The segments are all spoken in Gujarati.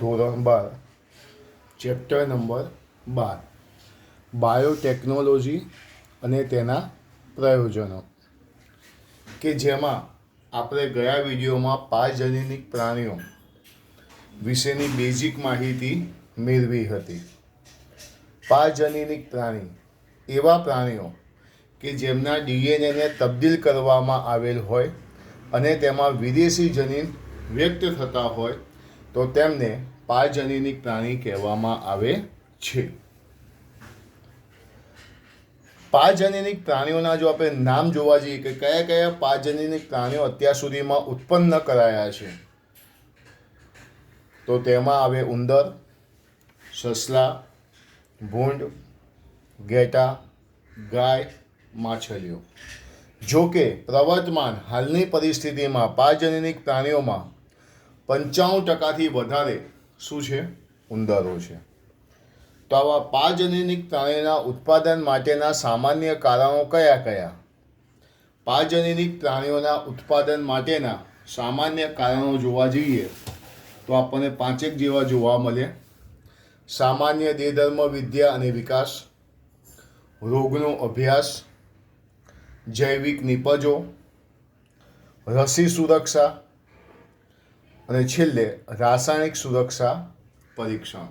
ધોરણ 12 ચેપ્ટર નંબર 12 બાયોટેકનોલોજી અને તેના પ્રયોજનો, કે જેમાં આપણે ગયા વિડીયોમાં પાજનીનિક પ્રાણીઓ વિશેની બેઝિક માહિતી મેળવી હતી. પાજનીનિક પ્રાણી એવા પ્રાણીઓ કે જેમના ડીએનએને તબદીલ કરવામાં આવેલ હોય અને તેમાં વિદેશી જનીન વ્યક્ત થતા હોય તો તેમને પાજનીનિક પ્રાણી કહેવામાં આવે છે. પાજનીનિક પ્રાણીઓના જો આપણે નામ જોવા જઈએ કે કયા કયા પાજનીનિક પ્રાણીઓ અત્યાર સુધીમાં ઉત્પન્ન કરાયા છે, તો તેમાં આવે ઉંદર, સસલા, ભૂંડ, ઘેટા, ગાય, માછલીઓ. જો કે પ્રવર્તમાન હાલની પરિસ્થિતિમાં પાજનીનિક પ્રાણીઓમાં 95% વધારે શું છે? ઉંદરો છે. તો આવા પાજનીનિક પ્રાણીના ઉત્પાદન માટેના સામાન્ય કારણો કયા કયા? પાજનીનિક પ્રાણીઓના ઉત્પાદન માટેના સામાન્ય કારણો જોવા જઈએ તો આપણને 5 જેવા જોવા મળે. સામાન્ય દેહધર્મ વિદ્યા અને વિકાસ, રોગનો અભ્યાસ, જૈવિક નિપજો, રસી સુરક્ષા અને છેલ્લે રાસાયણિક સુરક્ષા પરીક્ષણ.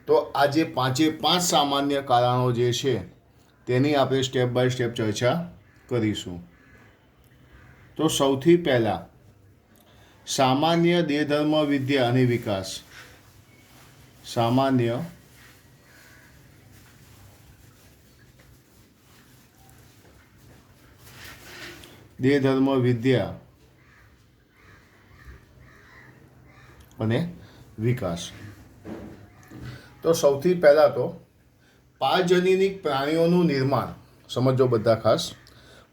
તો આ જે 5 સામાન્ય કારણો જે છે તેની આપણે સ્ટેપ બાય સ્ટેપ ચર્ચા કરીશું. તો સૌથી પહેલાં સામાન્ય દેહધર્મ વિદ્યા અને વિકાસ. સામાન્ય દેહધર્મ વિદ્યા અને વિકાસ. તો સૌથી પહેલાં તો પાજનીનિક પ્રાણીઓનું નિર્માણ સમજો બધા ખાસ.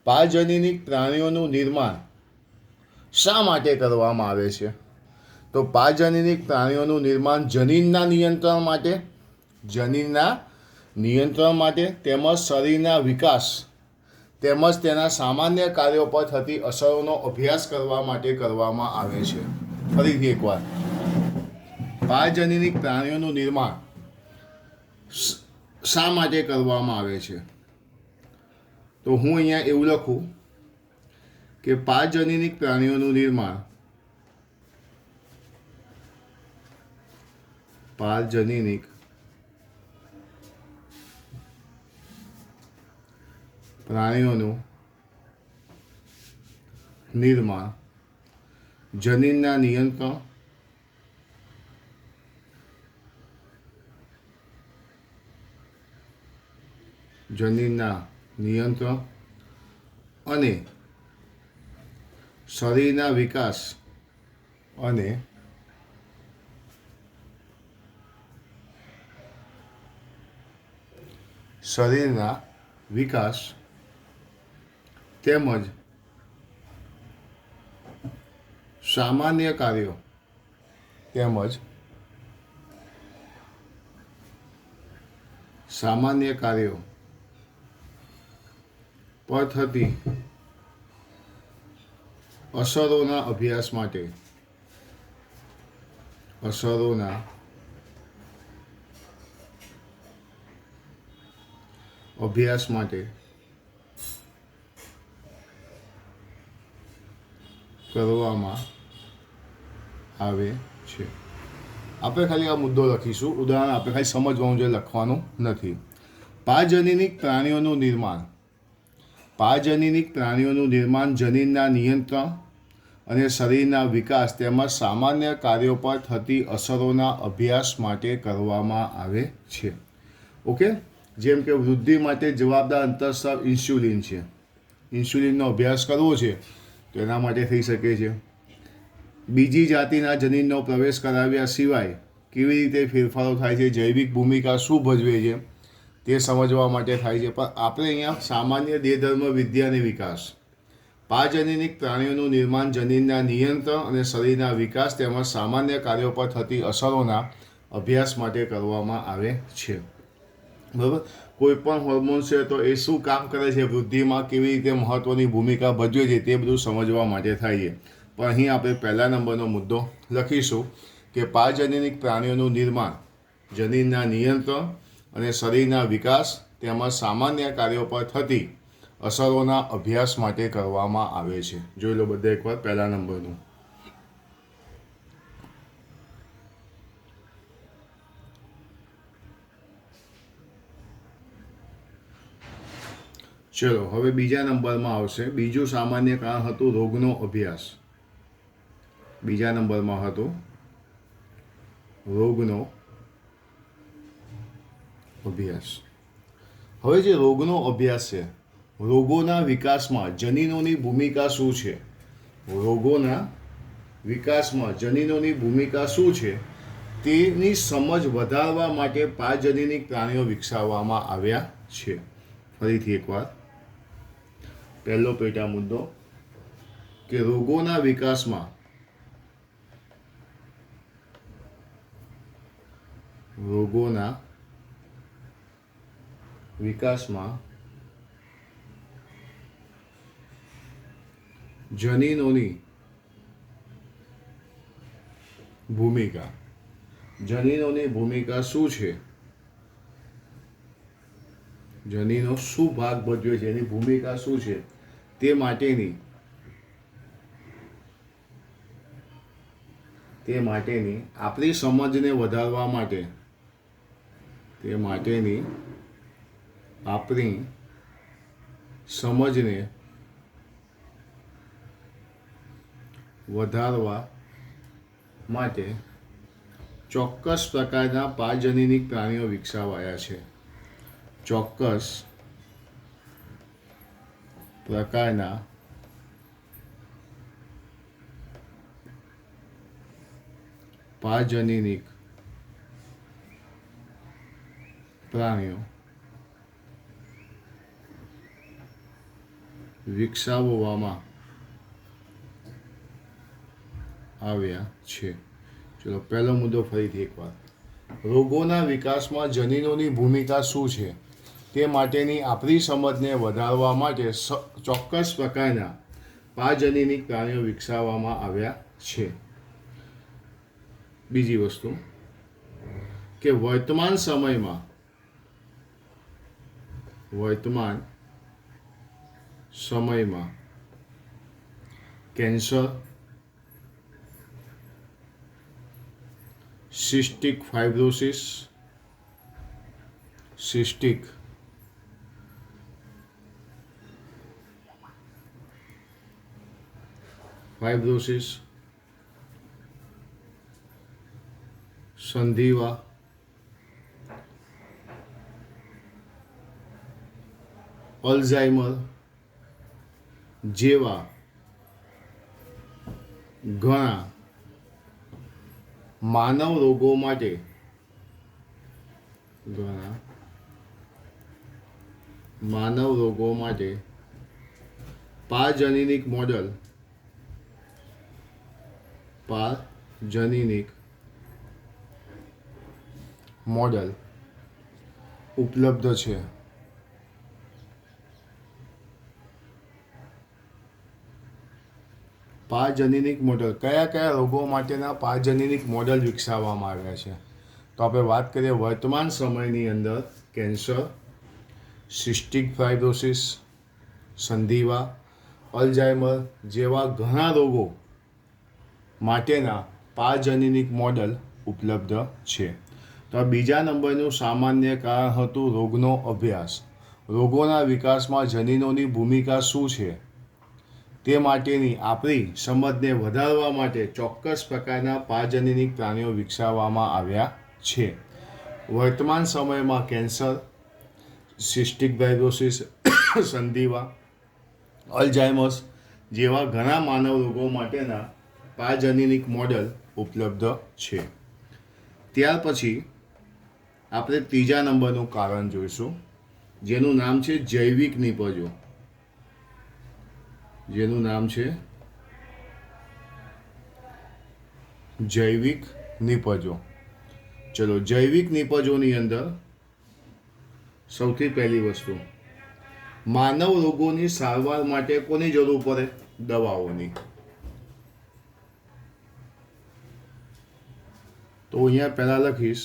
પાજનીનિક પ્રાણીઓનું નિર્માણ શા માટે કરવામાં આવે છે? તો પાજનીનિક પ્રાણીઓનું નિર્માણ જનીનના નિયંત્રણ માટે તેમજ શરીરના વિકાસ તેમજ તેના સામાન્ય કાર્યો પર થતી અસરોનો અભ્યાસ કરવા માટે કરવામાં આવે છે. ફરીથી એકવાર, પાજનીનિક પ્રાણીઓનું નિર્માણ શા માટે કરવામાં આવે છે? તો હું અહીંયા એવું લખું કે પાજનીનિક પ્રાણીઓનું નિર્માણ પાજનીનિક પ્રાણીઓનું નિર્માણ જનીનના નિયંત્રણ અને શરીરના વિકાસ અને તેમજ સામાન્ય કાર્યો પર થતી અસરોના અભ્યાસ માટે કરવામાં આવે છે. આપણે ખાલી આ મુદ્દો લખીશું, ઉદાહરણ આપણે ખાલી સમજવાનું છે, લખવાનું નથી. પાજનીનિક પ્રાણીઓનું નિર્માણ જનીનના નિયંત્રણ અને શરીરના વિકાસ તેમજ સામાન્ય કાર્યો પર થતી અસરોના અભ્યાસ માટે કરવામાં આવે છે. ઓકે, જેમ કે વૃદ્ધિ માટે જવાબદાર અંતઃસ્રાવ ઇન્સ્યુલિન છે. ઇન્સ્યુલિનનો અભ્યાસ કરવો છે તો એના માટે થઈ શકે છે. બીજી જાતિના જનીનનો પ્રવેશ કરાવ્યા સિવાય કેવી રીતે ફેરફારો થાય છે, જૈવિક ભૂમિકા શું ભજવે છે તે સમજવા માટે થાય છે. પણ આપણે અહીંયા સામાન્ય દેહધર્મ વિદ્યા અને વિકાસ, પાજનીનિક પ્રાણીઓનું નિર્માણ જનીનના નિયંત્રણ અને શરીરના વિકાસ તેમજ સામાન્ય કાર્યો પર થતી અસરોના અભ્યાસ માટે કરવામાં આવે છે. બરાબર. કોઈ પણ હોર્મોન છે તો એ શું કામ કરે છે, વૃદ્ધિમાં કેવી રીતે મહત્ત્વની ભૂમિકા ભજવે છે તે બધું સમજવા માટે થાય છે. પણ અહીં આપણે પહેલા નંબરનો મુદ્દો લખીશું કે પાજનીનિક પ્રાણીઓનું નિર્માણ, જનીનના નિયંત્રણ અને શરીરના વિકાસ તેમજ સામાન્ય કાર્યો પર થતી અસરોના અભ્યાસ માટે કરવામાં આવે છે. જોઈ લો બધા એકવાર પહેલા નંબરનું. ચલો હવે બીજા નંબરમાં આવશે. બીજું સામાન્ય કારણ હતું રોગનો અભ્યાસ. બીજા નંબરમાં હતો રોગનો અભ્યાસ. હવે જે રોગનો અભ્યાસ છે, રોગોના વિકાસમાં જનીનોની ભૂમિકા શું છે, રોગોના વિકાસમાં જનીનોની ભૂમિકા શું છે તેની સમજ વધારવા માટે પાજનીનિક પ્રાણીઓ વિકસાવવામાં આવ્યા છે. ફરીથી એકવાર પહેલો પેટા મુદ્દો કે રોગોના વિકાસમાં જનીનોની ભૂમિકા શું છે, જનીનો શું ભાગ ભજવે છે, એની ભૂમિકા શું છે તે માટેની આપણી સમજને વધારવા માટે ચોક્કસ પ્રકારના પાજનીનિક પ્રાણીઓ વિકસાવાયા છે. ચોક્કસ પ્રકારના પાજનીનિક પ્રાણીઓ વિકસાવવામાં આવ્યા છે. ચલો પહેલો મુદ્દો ફરીથી એકવાર. રોગોના વિકાસમાં જનીનોની ભૂમિકા શું છે તે માટેની આપણી સમજને વધારવા માટે ચોક્કસ પ્રકારના પાજનીનિક પ્રાણીઓ વિકસાવવામાં આવ્યા છે. બીજી વસ્તુ કે વર્તમાન સમયમાં કેન્સર, સિસ્ટિક ફાઇબ્રોસિસ, સંધિવા, અલ્ઝાઇમર જેવા ઘણા માનવ રોગો માટે પાજનીનિક મોડેલ ઉપલબ્ધ છે. પાજનીનિક મોડેલ કયા રોગો માટેના પાજનીનિક મોડેલ વિકસાવવામાં આવ્યા છે? તો આપણે વાત કરીએ વર્તમાન સમયની અંદર કેન્સર, સિસ્ટિક ફાઇબ્રોસિસ, સંધિવા, અલ્ઝાઇમર જેવા ઘણા રોગો માટેના પાજનીનિક મોડેલ ઉપલબ્ધ છે. તો આ બીજા નંબરનું સામાન્ય કારણ હતું રોગનો અભ્યાસ. રોગોના વિકાસમાં જનીનોની ભૂમિકા શું છે તે માટેની આપણી સમજને વધારવા માટે ચોક્કસ પ્રકારના પાજનીનિક પ્રાણીઓ વિકસાવવામાં આવ્યા છે. વર્તમાન સમયમાં કેન્સર, સિસ્ટિક ફાઇબ્રોસિસ, સંધિવા, અલ્ઝાઇમર્સ જેવા ઘણા માનવ રોગો માટેના પાજનીનિક મોડેલ ઉપલબ્ધ છે. ત્યાર પછી આપણે ત્રીજા નંબરનું કારણ જોઈશું, જેનું નામ છે જૈવિક નિપજો. ચલો જૈવિક નિપજોની અંદર સૌથી પહેલી વસ્તુ, માનવ રોગોની સારવાર માટે કોની જરૂર પડે? દવાઓની. તો અહીંયા પહેલાં લખીશ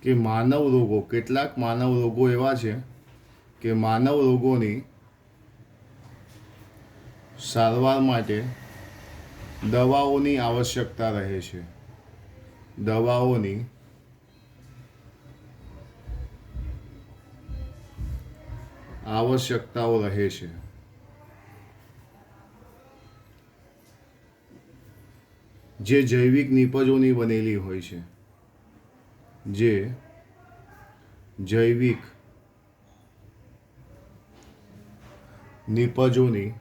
કે માનવ રોગો, કેટલાક માનવ રોગો એવા છે કે માનવ રોગોની સારવાર માટે દવાઓની આવશ્યકતા રહે છે. દવાઓની આવશ્યકતાઓ રહે છે. જે જૈવિક નિપજોની બનેલી હોય છે. જે જૈવિક નિપજોની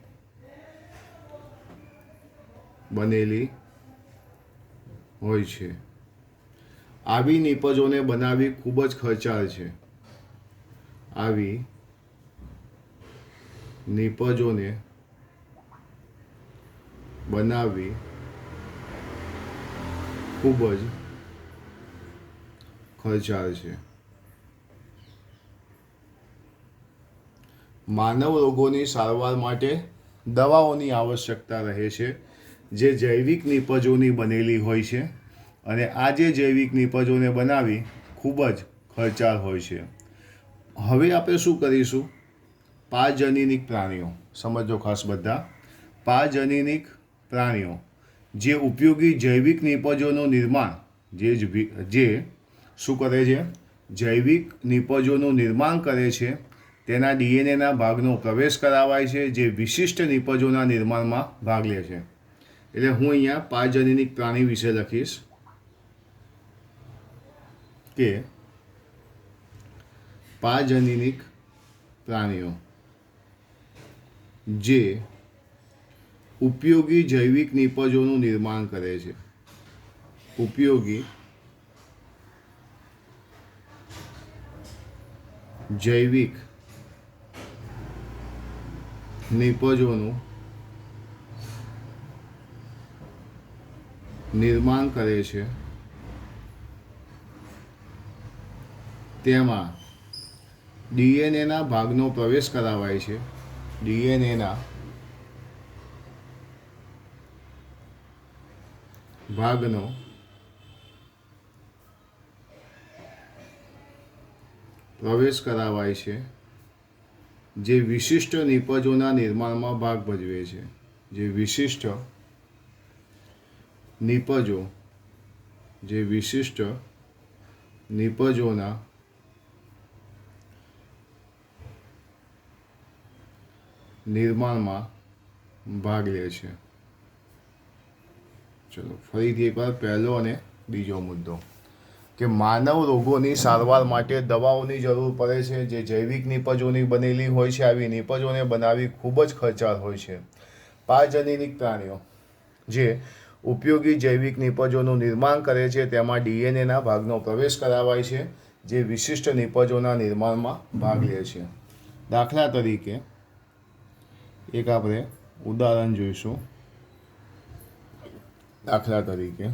બનેલી હોય છે. આવી નિપજોને બનાવવી ખૂબ જ ખર્ચાળ છે. આવી નિપજોને બનાવવી ખૂબ જ ખર્ચાળ છે. માનવ રોગોની સારવાર માટે દવાઓની આવશ્યકતા રહે છે જે જૈવિક નિપજોની બનેલી હોય છે અને આ જે જૈવિક નિપજોને બનાવવી ખૂબ જ ખર્ચાળ હોય છે. હવે આપણે શું કરીશું? પારજનીનિક પ્રાણીઓ સમજો ખાસ બધા. પારજનીનિક પ્રાણીઓ જે ઉપયોગી જૈવિક નિપજોનું નિર્માણ જે શું કરે છે? જૈવિક નિપજોનું નિર્માણ કરે છે. તેના ડીએનએના ભાગનો પ્રવેશ કરાવાય છે જે વિશિષ્ટ નિપજોના નિર્માણમાં ભાગ લે છે. એટલે હું અહીંયા પારજનીનિક પ્રાણી વિશે લખીશ કે પારજનીનિક પ્રાણીઓ જે ઉપયોગી જૈવિક નિપજોનું નિર્માણ કરે છે. ઉપયોગી જૈવિક નિપજોનું નિર્માણ કરે છે. તેમાં ડીએનએના ભાગનો પ્રવેશ કરાવાય છે. ડીએનએના ભાગનો પ્રવેશ કરાવાય છે જે વિશિષ્ટ નિપજોના નિર્માણમાં ભાગ ભજવે છે. જે વિશિષ્ટ નિપજો જે વિશિષ્ટ નિપજોના નિર્માણમાં ભાગ લે છે. ચલો ફરીથી એકવાર પહેલો અને બીજો મુદ્દો કે માનવ રોગોની સારવાર માટે દવાઓની જરૂર પડે છે જે જૈવિક નિપજોની બનેલી હોય છે. આવી નિપજોને બનાવવી ખૂબ જ ખર્ચાળ હોય છે. પારજનીનિક પ્રાણીઓ જે ઉપયોગી જૈવિક નિપજોનું નિર્માણ કરે છે તેમાં ડીએનએના ભાગનો પ્રવેશ કરાવાય છે જે વિશિષ્ટ નિપજોના નિર્માણમાં ભાગ લે છે. દાખલા તરીકે એક આપણે ઉદાહરણ જોઈશું. દાખલા તરીકે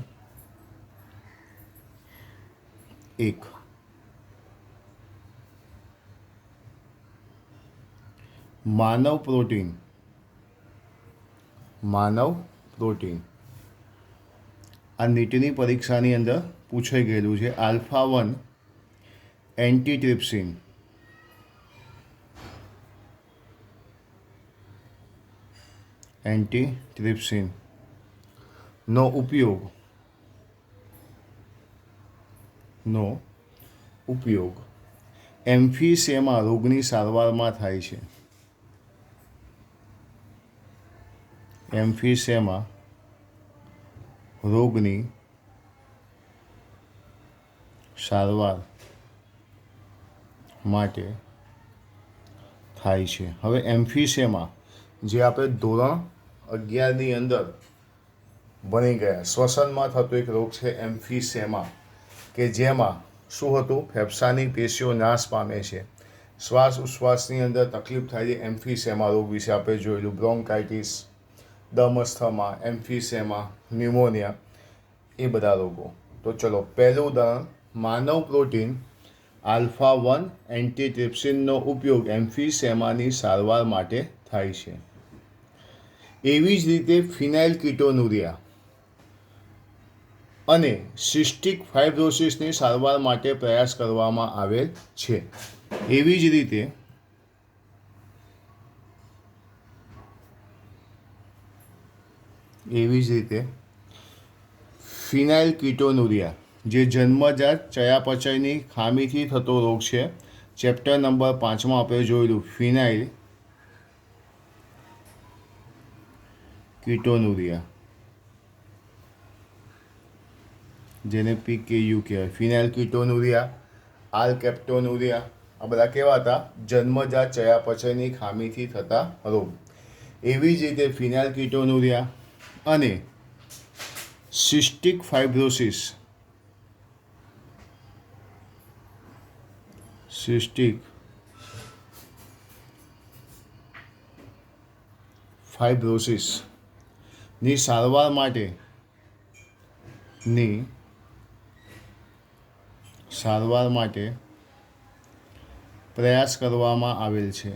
એક માનવ પ્રોટીન આ નીટની પરીક્ષાની અંદર પૂછાઈ ગયેલું છે. આલ્ફા-1 એન્ટીટ્રિપ્સિન નો ઉપયોગ એમ્ફીસેમા રોગની સારવારમાં થાય છે. એમ્ફીસેમા રોગની સારવાર માટે થાય છે. હવે એમ્ફીસેમા જે આપણે ધોરણ 11ની અંદર ભણી ગયા, શ્વસનમાં થતો એક રોગ છે એમ્ફીસેમા કે જેમાં શું હતું? ફેફસાની પેશીઓ નાશ પામે છે. શ્વાસ ઉચ્છ્વાસની અંદર તકલીફ થાય છે. એમ્ફીસેમા રોગ વિશે આપણે જોયેલું. બ્રોન્કાઇટિસ, દમ અસ્થમા, એમ્ફીસેમા, ન્યુમોનિયા એ બધા રોગો. તો ચલો પહેલું ઉદાહરણ, માનવ પ્રોટીન આલ્ફા-1 એન્ટીટ્રિપ્સિનનો ઉપયોગ એમ્ફીસેમાની સારવાર માટે થાય છે. એવી જ રીતે ફિનાઇલ કીટોનુરિયા અને સિસ્ટિક ફાઇબ્રોસિસની સારવાર માટે પ્રયાસ કરવામાં આવેલ છે. એવી જ રીતે ફિનાઇલકીટોનુરિયા જે જન્મજાત ચયાપચયની ખામીથી થતો રોગ છે. ચેપ્ટર નંબર 5માં આપણે જોયેલું ફિનાઇલકીટોનુરિયા, જેને PKU કહેવાય. ફિનાઇલકીટોનુરિયા, આલ્કેપ્ટોનુરિયા, આ બધા કેવા હતા? જન્મજાત ચયાપચયની ખામીથી થતા રોગ. એવી જ રીતે ફિનાઇલકીટોનુરિયા અને સિસ્ટિક ફાઇબ્રોસિસ ની સારવાર માટે પ્રયાસ કરવામાં આવેલ છે.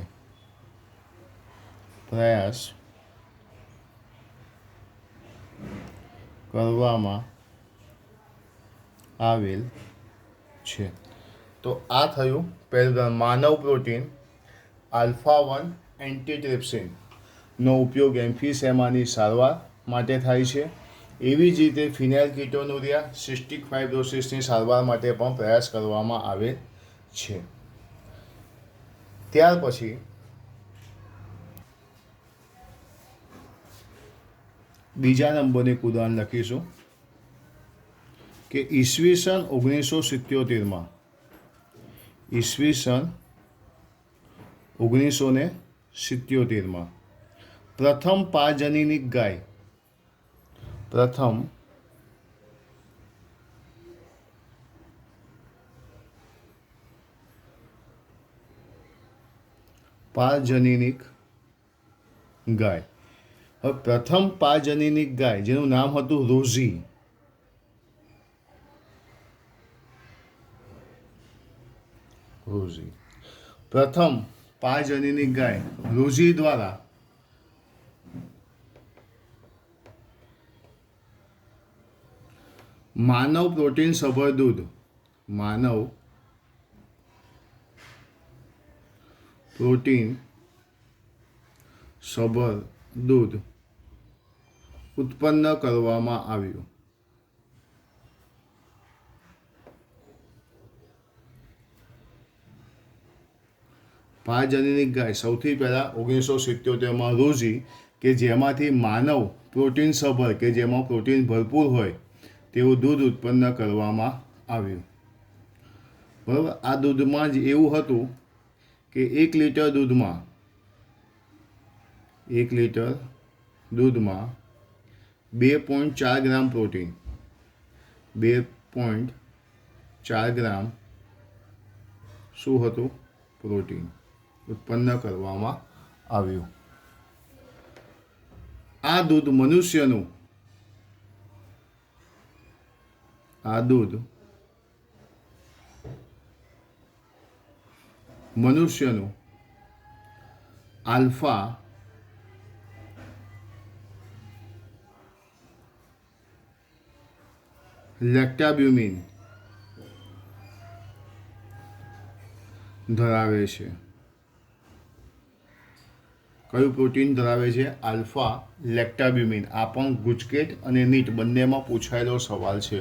તો આ થયું પહેલું. માનવ પ્રોટીન આલ્ફા-1 એન્ટીટ્રિપ્સિનનો ઉપયોગ એમ્ફીસેમાની સારવાર માટે થાય છે. એવી જ રીતે ફિનાઇલકીટોનુરિયા, સિસ્ટિક ફાઇબ્રોસિસની સારવાર માટે પણ પ્રયાસ કરવામાં આવે છે. ત્યાર પછી બીજા નંબરનું એક ઉદાહરણ લખીશું કે ઈસવીસન 1977માં પ્રથમ પાજનીનિક ગાય પ્રથમ પાજનીનિક ગાય જેનું નામ હતું રોઝી. પ્રથમ પાજનીનિક ગાય રોઝી દ્વારા માનવ પ્રોટીન સભર દૂધ ઉત્પન્ન કરવામાં આવ્યું. પાજનીનિક ગાય સૌથી પહેલાં 1977માં રોઝી, કે જેમાંથી માનવ પ્રોટીન સભર, કે જેમાં પ્રોટીન ભરપૂર હોય તેવું દૂધ ઉત્પન્ન કરવામાં આવ્યું. બરાબર. આ દૂધમાં જ એવું હતું કે 1 લીટર દૂધમાં 2.4 ગ્રામ પ્રોટીન 2.4 ગ્રામ શું હતું? પ્રોટીન ઉત્પન્ન કરવામાં આવ્યું. આ દૂધ મનુષ્યનું આલ્ફા લેક્ટાબ્યુમિન ધરાવે છે. કયું પ્રોટીન ધરાવે છે? આલ્ફા લેક્ટાબ્યુમિન. આ પણ ગુજકેટ અને નીટ બંનેમાં પૂછાયેલો સવાલ છે.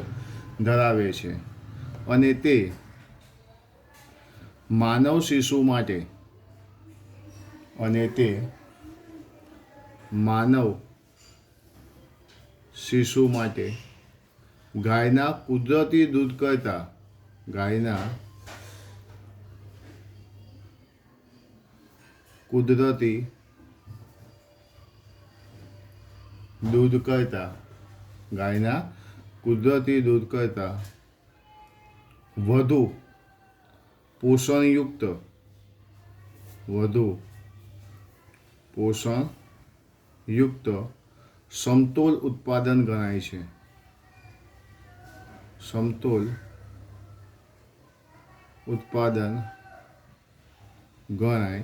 ધરાવે છે અને તે માનવ શિશુ માટે ગાયના કુદરતી દૂધ કરતાં વધુ પોષણયુક્ત સમતોલ ઉત્પાદન ગણાય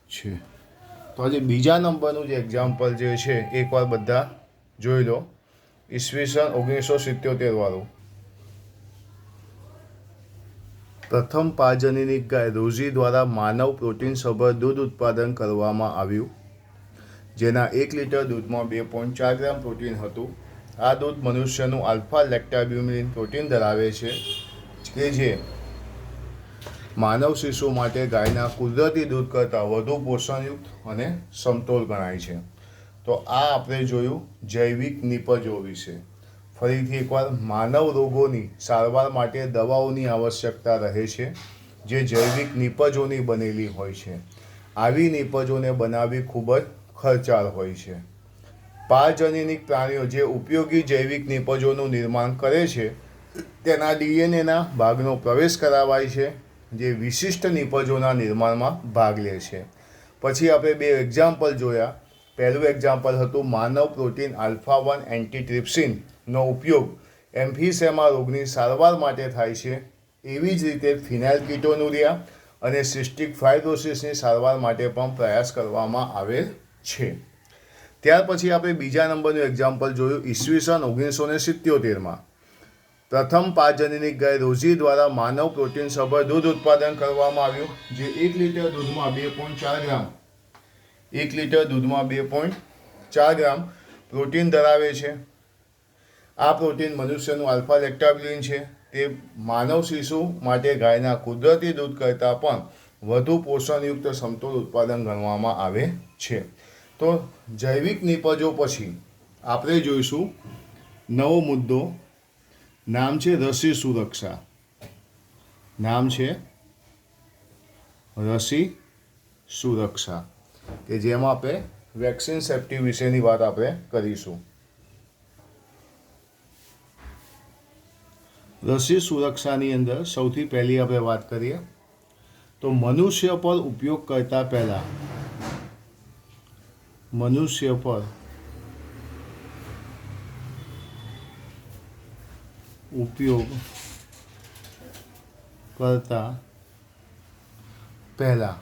છે. તો આજે બીજા નંબરનું જે એક્ઝામ્પલ જે છે એકવાર બધા જોઈ લો. ઈસવીસન 1977 વાળું. પ્રથમ પાજનીનિક ગાય રોઝી દ્વારા માનવ પ્રોટીનસભર દૂધ ઉત્પાદન કરવામાં આવ્યું, જેના 1 લીટર દૂધમાં 2.4 ગ્રામ પ્રોટીન હતું. આ દૂધ મનુષ્યનું આલ્ફા લેક્ટાબ્યુમિન પ્રોટીન ધરાવે છે, કે જે માનવ શિશુ માટે ગાયના કુદરતી દૂધ કરતાં વધુ પોષણયુક્ત અને સમતોલ ગણાય છે. તો આ આપણે જોયું જૈવિક નિપજો વિશે. ફરીથી એકવાર, માનવ રોગોની સારવાર માટે દવાઓની આવશ્યકતા રહે છે, જે જૈવિક નિપજોની બનેલી હોય છે. આવી નિપજોને બનાવવી ખૂબ જ ખર્ચાળ હોય છે. પારજનીનિક પ્રાણીઓ જે ઉપયોગી જૈવિક નિપજોનું નિર્માણ કરે છે, તેના ડીએનએના ભાગનો પ્રવેશ કરાવાય છે, જે વિશિષ્ટ નિપજોના નિર્માણમાં ભાગ લે છે. પછી આપણે 2 એક્ઝામ્પલ જોયા. પહેલું એક્ઝામ્પલ હતું માનવ પ્રોટીન આલ્ફા-1 એન્ટીટ્રિપ્સિનનો ઉપયોગ એમ્ફીસેમા રોગની સારવાર માટે થાય છે. એવી જ રીતે ફિનાઇલકીટોનુરિયા અને સિસ્ટિક ફાઇબ્રોસિસની સારવાર માટે પણ પ્રયાસ કરવામાં આવેલ છે. ત્યાર પછી આપણે બીજા નંબરનું એક્ઝામ્પલ જોયું ઈસવીસન 1977માં. પ્રથમ પાજનીનિક ગાય રોઝી દ્વારા માનવ પ્રોટીનસભર દૂધ ઉત્પાદન કરવામાં આવ્યું, જે 1 લીટર દૂધમાં 2.4 ગ્રામ 1 લીટર દૂધમાં 2.4 ગ્રામ પ્રોટીન ધરાવે છે. આ પ્રોટીન મનુષ્યનું આલ્ફા લેક્ટાબ્યુમિન છે. તે માનવ શિશુ માટે ગાયના કુદરતી દૂધ કરતાં પણ વધુ પોષણયુક્ત સમતોલ ઉત્પાદન ગણવામાં આવે છે. તો જૈવિક નિપજો પછી આપણે જોઈશું નવો મુદ્દો. નામ છે રસી સુરક્ષા. નામ છે રસી સુરક્ષા, કે જેમાં આપણે વેક્સિન સેફ્ટી વિશેની વાત આપણે કરીશું. રસી સુરક્ષાની અંદર સૌથી પહેલી આપણે વાત કરીએ તો મનુષ્ય પર ઉપયોગ કરતા પહેલાં મનુષ્ય પર ઉપયોગ કરતા પહેલાં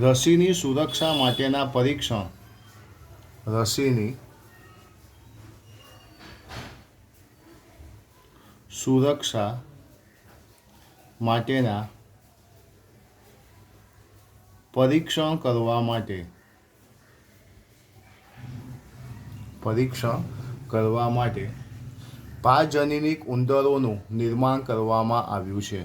રસીની સુરક્ષા માટેના પરીક્ષણ રસીની સુરક્ષા માટેના પરીક્ષણ કરવા માટે પાજનીનિક ઉંદરોનું નિર્માણ કરવામાં આવ્યું છે.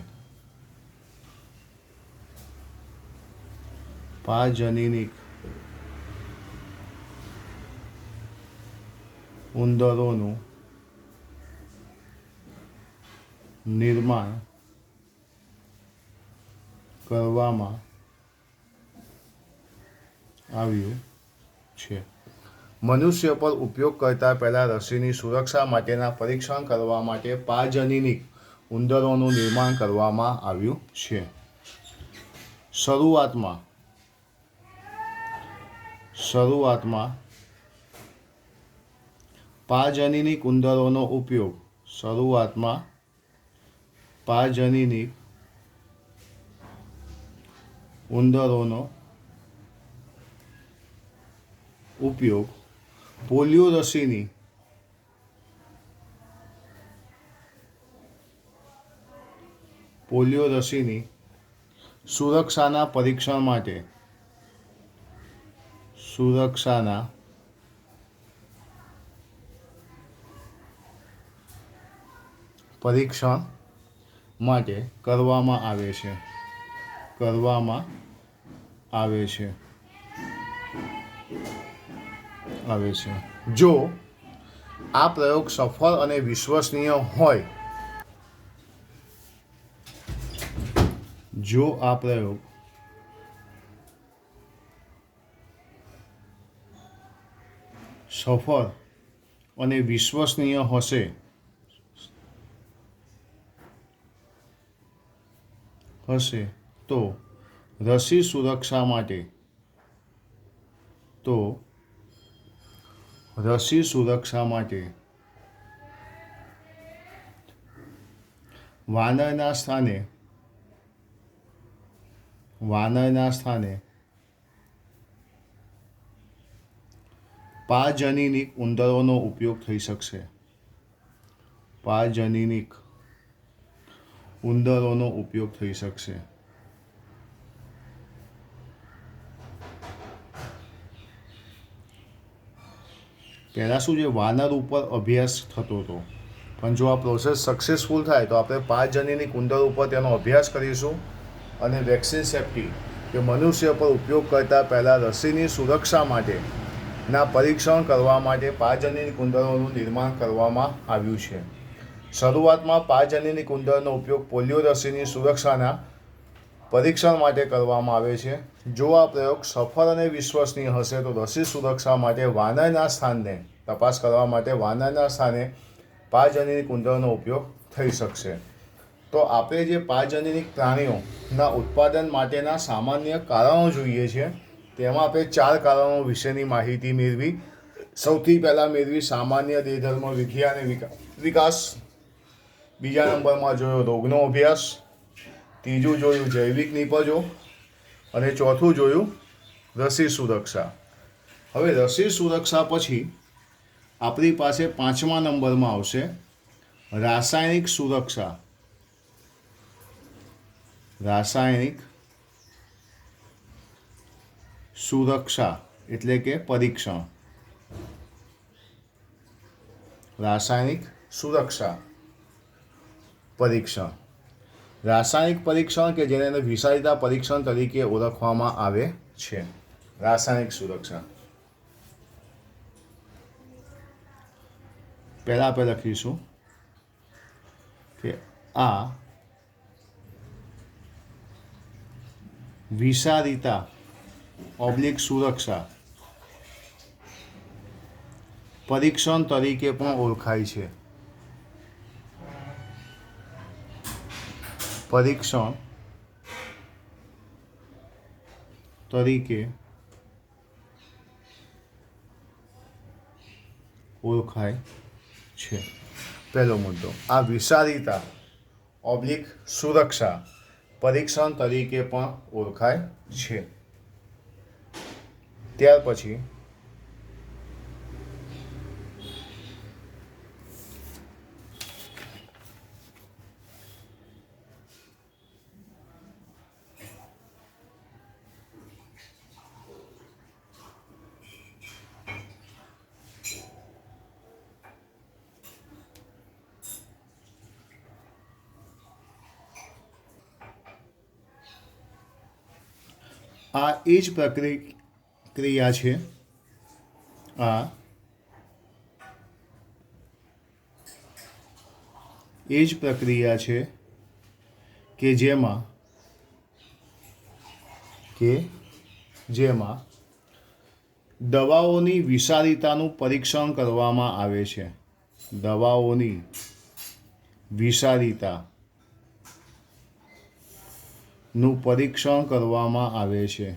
પાજનીનિક ઉંદરોનું નિર્માણ કરવામાં આવ્યું છે. મનુષ્ય પર ઉપયોગ કરતા પહેલાં રસીની સુરક્ષા માટેના પરીક્ષણ કરવા માટે પાજનીનિક ઉંદરોનું નિર્માણ કરવામાં આવ્યું છે. શરૂઆતમાં પાજનીનિક ઉંદરોનો ઉપયોગ પોલિયો રસીની સુરક્ષાના પરીક્ષણ માટે કરવામાં આવે છે. જો આ પ્રયોગ સફળ અને વિશ્વસનીય હોય હશે તો રસી સુરક્ષા માટે વાનરના સ્થાને પાજનીનિક ઉંદરોનો ઉપયોગ થઈ શકશે. પાજનીનિક ઉંદરોનો ઉપયોગ થઈ શકશે. પહેલાં શું છે, વાનર ઉપર અભ્યાસ થતો હતો, પણ જો આ પ્રોસેસ સક્સેસફુલ થાય તો આપણે પાજનીનિક ઉંદર ઉપર તેનો અભ્યાસ કરીશું અને વેક્સિન સેફ્ટી કે મનુષ્ય પર ઉપયોગ કરતાં પહેલાં રસીની સુરક્ષા માટેના પરીક્ષણ કરવા માટે પાજનીનિક ઉંદરોનું નિર્માણ કરવામાં આવ્યું છે. શરૂઆતમાં પાજનીનિક ઉંદરનો ઉપયોગ પોલિયો રસીની સુરક્ષાના પરીક્ષણ માટે કરવામાં આવે છે. જો આ પ્રયોગ સફળ અને વિશ્વસનીય હશે તો રસી સુરક્ષા માટે વાનરના સ્થાનને તપાસ કરવા માટે વાનરના સ્થાને પાજનીનિક ઉંદરનો ઉપયોગ થઈ શકશે. તો આપણે જે પાજનીનિક પ્રાણીઓના ઉત્પાદન માટેના સામાન્ય કારણો જોઈએ છે, તેમાં આપણે 4 કારણો વિશેની માહિતી મેળવી. સૌથી પહેલાં મેળવી સામાન્ય દેહધર્મ વિદ્યા અને વિકાસ. બીજા નંબરમાં જોયો રોગનો અભ્યાસ. ત્રીજું જોયું જૈવિક નિપજો અને ચોથું જોયું રસી સુરક્ષા. હવે રસી સુરક્ષા પછી આપણી પાસે 5મા નંબરમાં આવશે રાસાયણિક સુરક્ષા. રાસાયણિક સુરક્ષા એટલે કે પરીક્ષણ. રાસાયણિક સુરક્ષા પરીક્ષણ. રાસાયણિક પરીક્ષણ કે જેને વિષારિતા પરીક્ષણ તરીકે ઓળખવામાં આવે છે. રાસાયણિક સુરક્ષા. પહેલાં આપણે લખીશું કે આ વિષારિતા સુરક્ષા પરીક્ષણ તરીકે પણ ઓળખાય છે. પરીક્ષણ તરીકે ઓળખાય છે. પહેલો મુદ્દો, આ વિષારિતા સુરક્ષા પરીક્ષણ તરીકે પણ ઓળખાય છે. ત્યાર પછી આ એ જ પ્રક્રિયા છે. આ એ જ પ્રક્રિયા છે કે જેમાં દવાઓની વિષારિતાનું પરીક્ષણ કરવામાં આવે છે. દવાઓની વિષારિતાનું પરીક્ષણ કરવામાં આવે છે.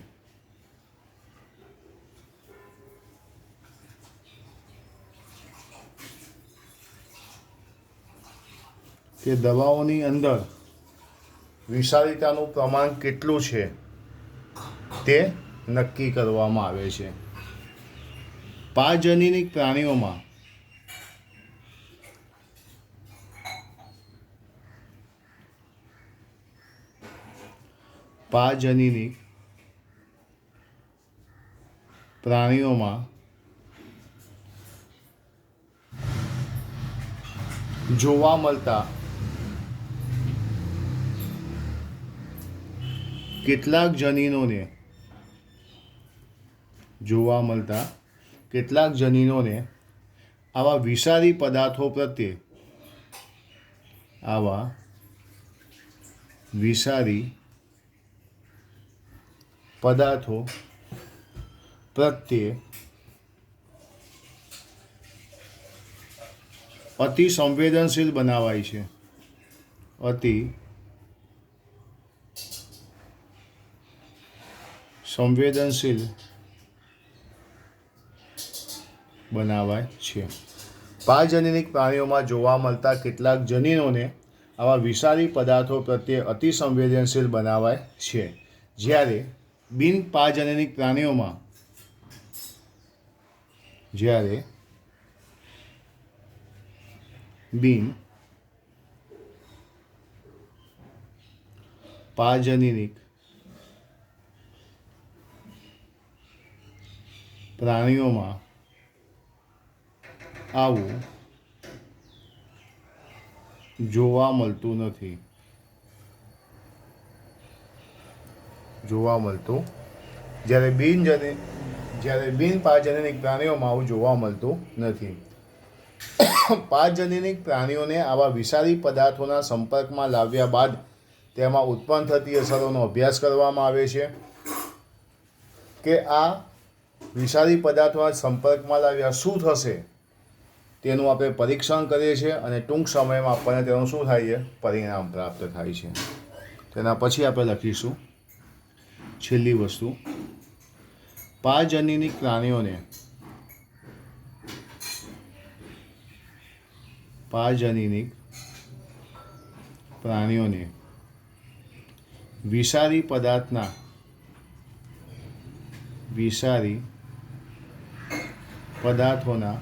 કે દવાઓની અંદર વિષારિતાનું પ્રમાણ કેટલું છે તે નક્કી કરવામાં આવે છે. પાજનીનિક પ્રાણીઓમાં જોવા મળતા કેટલાક જનીનોને આવા વિષારી પદાર્થો પ્રત્યે અતિ સંવેદનશીલ બનાવાય છે. અતિ સંવેદનશીલ બનાવાય છે. પાજનીનિક પ્રાણીઓમાં જોવા મળતા કેટલાક જનીનોને આવા વિષારી પદાર્થો પ્રત્યે અતિ સંવેદનશીલ બનાવાય છે, જ્યારે બિન પાજનીનિક પ્રાણીઓમાં જ્યારે બિન પારજનીનિક પ્રાણીઓમાં આવું જોવા મળતું નથી. જ્યારે બિન પારજનીનિક પ્રાણીઓમાં આવું જોવા મળતું નથી. પારજનીનિક પ્રાણીઓને આવા વિષારી પદાર્થોના સંપર્કમાં લાવ્યા બાદ તેમાં ઉત્પન્ન થતી અસરોનો અભ્યાસ કરવામાં આવે છે કે આ વિષારી પદાર્થોના સંપર્કમાં લાવ્યા શું થશે તેનું આપણે પરીક્ષણ કરીએ છીએ અને ટૂંક સમયમાં આપણને તેનું શું થાય છે, પરિણામ પ્રાપ્ત થાય છે. તેના પછી આપણે લખીશું છેલ્લી વસ્તુ, પારજનીનિક પ્રાણીઓને વિષારી પદાર્થોના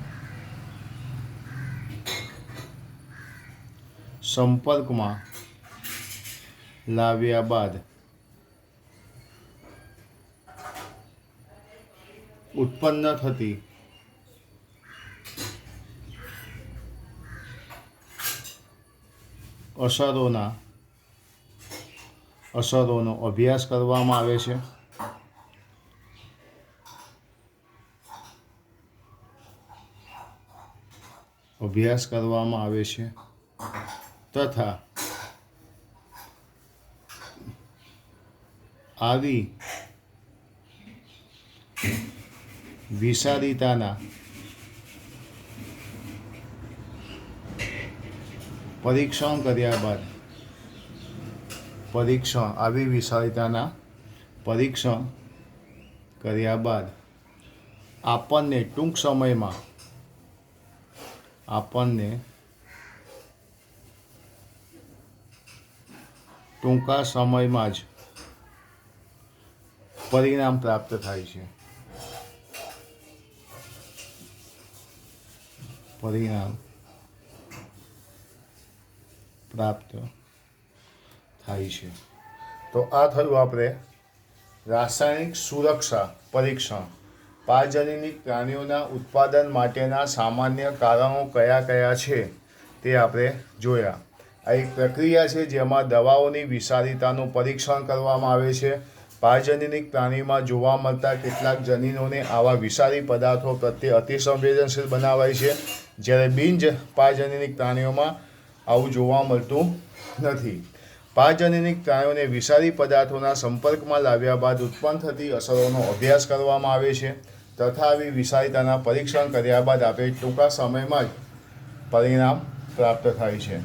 સંપર્કમાં લાવ્યા બાદ ઉત્પન્ન થતી અસરોનો અભ્યાસ કરવામાં આવે છે. તથા આવી વિષારીતાના પરીક્ષણ કર્યા બાદ આપણને ટૂંકા સમયમાં જ પરિણામ પ્રાપ્ત થાય છે. તો આ થયું આપણે રાસાયણિક સુરક્ષા પરીક્ષણ. પારજનીનિક પ્રાણીઓના ઉત્પાદન માટેના સામાન્ય કારણો કયા કયા છે તે આપણે જોયા. આ એક પ્રક્રિયા છે જેમાં દવાઓની વિષારીતાનું પરીક્ષણ કરવામાં આવે છે. પારજનીનિક પ્રાણીમાં જોવા મળતા કેટલાક જનીનોને આવા વિષારી પદાર્થો પ્રત્યે અતિસંવેદનશીલ બનાવાય છે, જ્યારે બિન પારજનીનિક પ્રાણીઓમાં આવું જોવા મળતું નથી. પારજનીનિક પ્રાણીઓને વિષારી પદાર્થોના સંપર્કમાં લાવ્યા બાદ ઉત્પન્ન થતી અસરોનો અભ્યાસ કરવામાં આવે છે તથા આવી વિષારીતાના પરીક્ષણ કર્યા બાદ આપણે ટૂંકા સમયમાં જ પરિણામ પ્રાપ્ત થાય છે.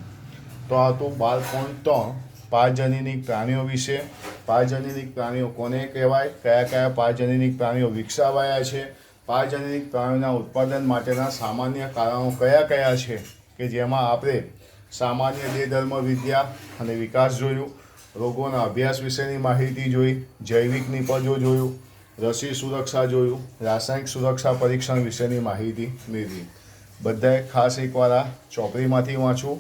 તો આ હતું 12.3 પારજનીનિક પ્રાણીઓ વિશે. પારજનીનિક પ્રાણીઓ કોને કહેવાય, કયા કયા પારજનીનિક પ્રાણીઓ વિકસાવાયા છે, પારજનીનિક પ્રાણીઓના ઉત્પાદન માટેના સામાન્ય કારણો કયા કયા છે કે જેમાં આપણે સામાન્ય દેહધર્મ વિદ્યા અને વિકાસ જોયું, રોગોના અભ્યાસ વિશેની માહિતી જોઈ, જૈવિક નિપજો જોયું, રસી સુરક્ષા જોયું, રાસાયણિક સુરક્ષા પરીક્ષણ વિશેની માહિતી મેળવી. બધાએ ખાસ એકવાર આ ચોપડીમાંથી વાંચવું,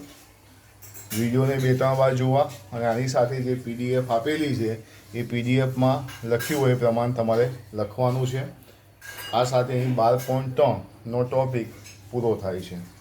વિડીયોને 2-3 વાર જોવા અને આની સાથે જે PDF આપેલી છે એ PDFમાં લખ્યું હોય એ પ્રમાણે તમારે લખવાનું છે. આ સાથે અહીં 12.3નો ટૉપિક પૂરો થાય છે.